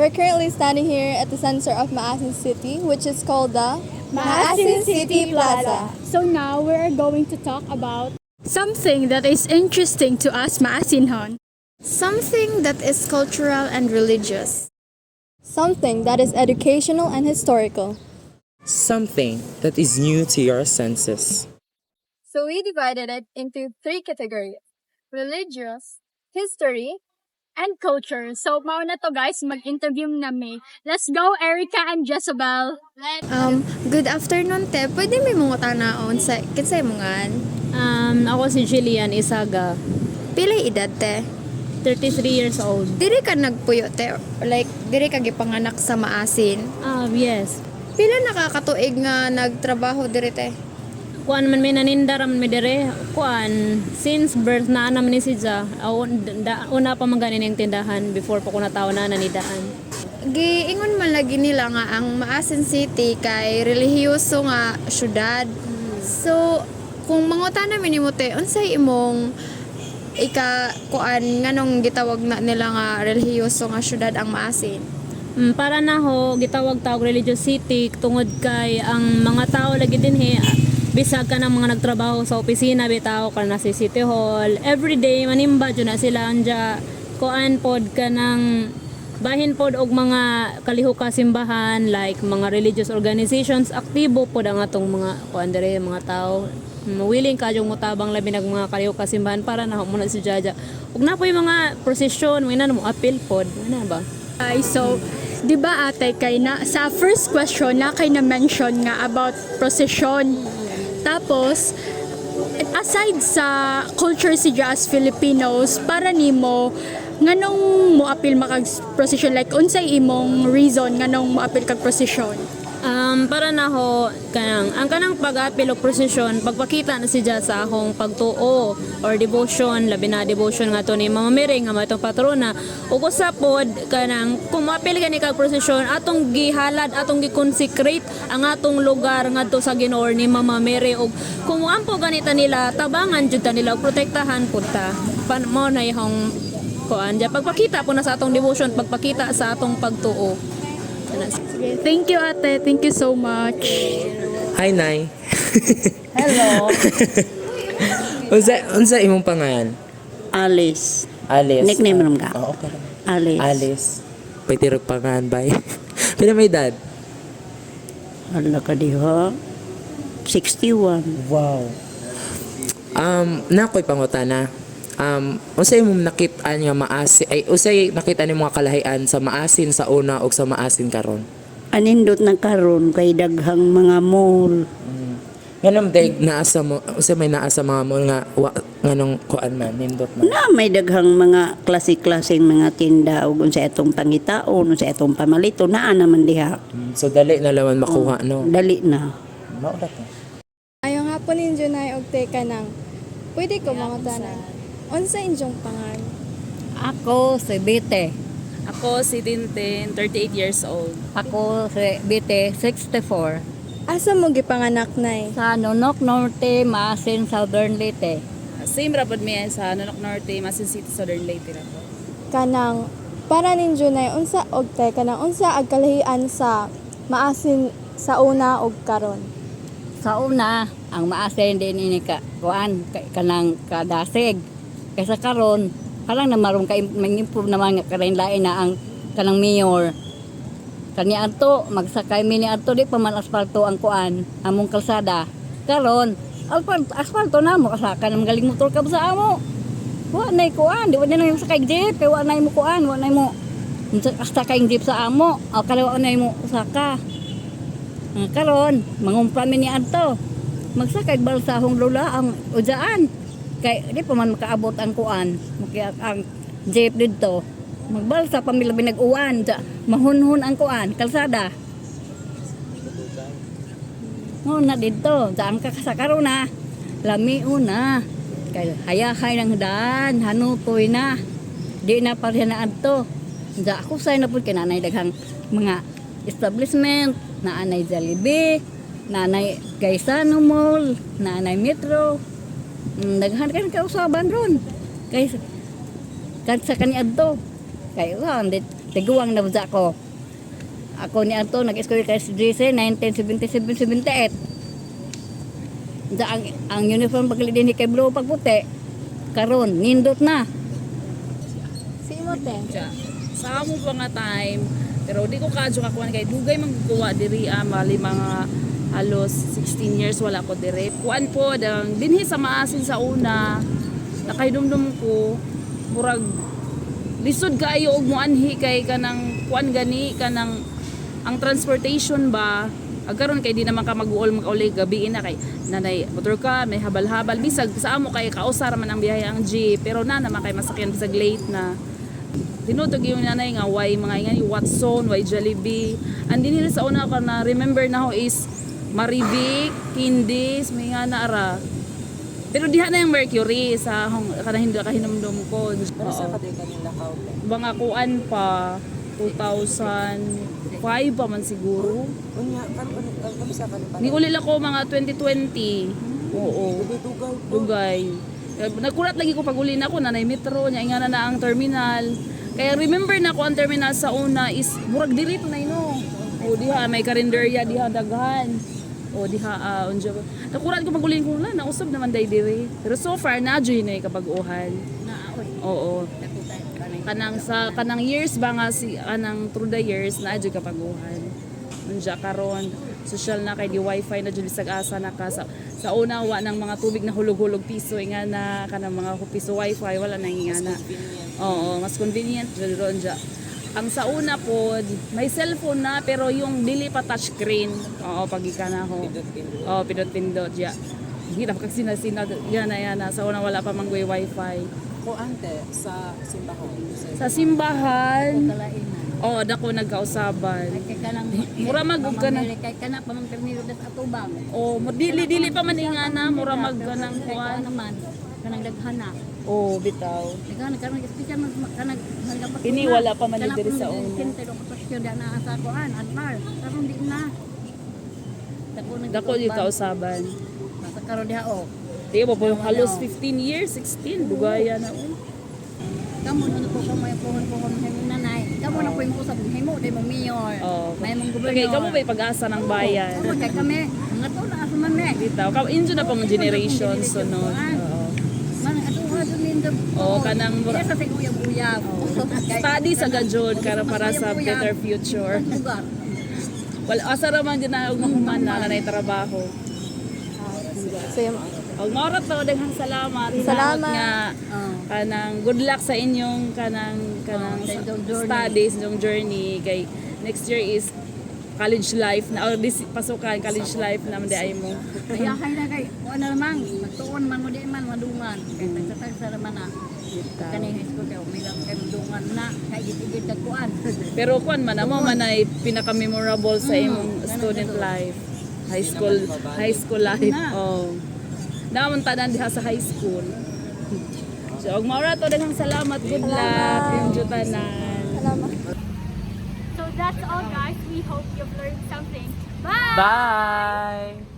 we're currently standing here at the center of Maasin City, which is called the Maasin City Plaza. So now we're going to talk about something that is interesting to us Maasinhon. Something that is cultural and religious. Something that is educational and historical. Something that is new to your senses. So we divided it into three categories: religious, history, And culture. So mauna to guys, mag-interview nami. Let's go Erica and Jezebel. Good afternoon, te. Pwede may mga tanaon sa kinsay mo ngan? Ako si Jillian Isaga, Pilay edad, te? 33 years old. Diri ka nagpuyo, te? Like, diri ka gipanganak sa Maasin? Yes. Pila nakakatuig nga nagtrabaho diri, te? Kuan man may nanindaram mi dire. Kuan, since birth na naman ni si Ja. Una pa man ganin yung tindahan before pa ko natawa na nanidaan. Giingon man lagi nila nga ang Maasin City kay relihiyoso nga syudad. So, kung mangutan namin nimo, te, unsay imong kuan nganong gitawag na nila nga relihiyoso nga syudad ang Maasin? Para na ho gitawag tawag religious city tungod kay ang mga tao lagi din bisag ka ng mga nagtrabaho sa opisina bitaw ka na sa City Hall everyday manimba jud na sila anja kuan pod ka ng bahin pod og mga kalihuka simbahan like mga religious organizations aktibo pod ang atong mga kuan dire mga tao willing ka yung mutabang labi ng mga kalihuka simbahan para na muna si Jaja ug na po yung mga procession wala na mo appeal pod ano ba. So, di ba ate, kay na, sa first question na kay na-mention nga about procession. Tapos, aside sa culture si as Filipinos, para nimo, nganong mo apil makag procession? Like, unsay imong reason nganong mo apil kag procession? Para na ho ang kanang pag-apil og prosesyon pagpakita na siya sa akong pagtuo or devotion labi na devotion nga to ni Mama Mary nga matong patrona ug usapod kanang kung maapil gani kag prosesyon atong gihalad atong gi-consecrate ang atong lugar ngadto sa Ginoo ni Mama Mary ug kung ampo ganita nila tabangan jud ta nila ug protektahan pud ta mao na yung kuan ja pagpakita po na sa atong devotion pagpakita sa atong pagtuo. Thank you ate, thank you so much. Hi, Nay. Hello, unsa imong pangalan? Alice. Alice. Nickname ram ka? Oo, okay. Alice. Alice. Pwede rin pangalan, bay. Pila may edad? Hala ka diha. 61. Wow. Nakoy pangutana. Unsay imong nakit-an nga maasin ay usay nakita ni mga kalahian sa maasin sa una ug sa maasin karon? Anindot na karon kay daghang mga mall. Nganong day naasa mo usay may naasa mga mall nga nganong kuan man nindot man. Na may daghang mga klase-klaseng mga tinda ug unsa atong pangitaon, unsa atong pamalito naa naman diha. So dali na laman makuha no. Dali na. Mao ra to. Ayaw nga po ninyo na og teka nang. Pwede ko mga tanan. Unsa inyong pangan? Ako si Bite. Ako si Tintin, 38 years old. Ako si Bite, 64. Asa mo gipanganak, nay? Sa Nonok Norte, Maasin, Southern Leyte. Same rapod mi sa Nonok Norte, Masin City, Southern Leyte ra po. Kanang para ninyo nay unsa og teka nang unsa ang kalahian sa Maasin sa una og karon? Sa una, ang Maasin din ini kuan kanang kadasig. Kaysa karon, parang namarong kay mag-improve naman karain lain na ang kanang mayor. Kani adto magsakay mini adto di pa man asfalto ang kuan among kalsada. Karon, asfalto na mo kasaka na magaling motor ka sa amo. Wa nay kuan, di wa na yung sakay jeep, kay wa nay mo kuan, wa nay mo sakay jeep sa amo. O kalawa nay mo saka. Karon, mangumpra mini adto. Magsakay balsahong lola ang ujaan. Kay di pa man makaabot ang kuan ang jeep dito magbalsa pa mi labi nag-uwan mahunhun ang kuan kalsada mo na dito saan ka sa karon na lami una kay hayahay ng daan hanutoy na di na pa rin na adto da ako say na pud kinanay daghang mga establishment na anay Jollibee na anay Gaisano Mall na anay Metro. Daghan kan kausaban ron kay kan sa kaniadto kay wa tiguang na busa ko. Ako ni Anto, nag-school kay SGC 1977-78. Ang uniform pagli din kay blue pagputi, karon nindot na. Si Imote. Sa amo pa nga time, pero di ko kadyo kakuan kay dugay magkuha diri mali mga halos 16 years wala ko diri. Kuan po dang dinhi sa maasin sa una, nakaidumdum ko murag lisod kaayo og moanhi kay kanang kuan gani kanang ang transportation ba agkaron kay di naman ka mag-uol mag-uli gabi na kay nanay motor ka may habal-habal bisag sa amo kay kausar man ang biyahe ang jeep pero na naman kay masakyan bisag late na tinutog yung nanay nga why mga ingani Watson why Jollibee and din nila sa una ko na remember na ho is Marivic Tindis may nga na ara pero diha na yung Mercury sa kanang hindi kahinumdum ko. Pero sa kaday kanila ka Mga kuan pa 2005 pa man siguro. unya kan sa kanila Ni uli ko mga 2020. Oo. Dugay. Nagkulat lagi ko pag uli na ko nanay metro nya ingana na ang terminal. Kaya remember na ko ang terminal sa una is murag diri to na ino. O diha may karinderya diha daghan. O diha unja. Nakulat ko pag uli ko na nausab naman day diri. Pero so far na joy na kabaguhan. Oo. Kanang years ba nga si anang through the years na adyo kapaguhan. Unja karon social na kay di wifi na jud bisag asa na ka sa una wa nang mga tubig na hulog-hulog piso nga na kanang mga piso wifi wala na nga na. Oo, mas convenient jud ron ja. Ang sa una pod may cellphone na pero yung dili pa touchscreen. Oo, pag ika na ho. Oo, pindot-pindot ja. Hirap kag sina yana sa una wala pa manggoy wifi. ko ante sa simbahan. Sa simbahan. Oh, dako nagkausaban. Kay kanang Mura mag-ug ka na. kay kana pamang termino das atubang. Oh, dili pa man ingana mura mag kanang Kay kuan. naman kanang daghana. Oh, bitaw. Kanang kanang special man kanang nagapag. Ini wala pa man diri sa una. Kinte do kapasyon da na sa kuan almar. Karon di na. Dako di kausaban. Sa karon diha oh. Di ba po halos 15 years, 16 dugaya na. Kamu na po kamo yung pohon-pohon ng nanay. Kamu na po yung usap himo day mong mayor. Oh. May mong gobernador. Okay, kamo ba'y pag-asa ng bayan? Kamu kay kami. Mga to na asa man me. Bitaw. Injo na pong generation sunod. Oo. Man ato ha dun lindo. Oh, kanang mura. Sa siguyab-uyab. Study sa gajod para sa better future. Lugar. Wala asa ra man din na og mahuman na nanay trabaho. So, Og maorat to daghang salamat. Salamat. Nga kanang good luck sa inyong kanang sa inyong journey. studies, inyong journey kay next year is college life na or this pasukan college life na man di ay mo. Kaya kay na kay o na lamang magtuon man mo di man madungan. Kay tagsatag sa naman na. Kani high school kay umilang kay madungan na kay gitigid dagkuan. Pero kuan man amo man ay pinaka memorable sa imong student life. High school life. Oh. Naman tanan diha sa high school. So, og maura to daghang salamat. Good luck. Enjoy tanan. So that's all guys. We hope you've learned something. Bye! Bye.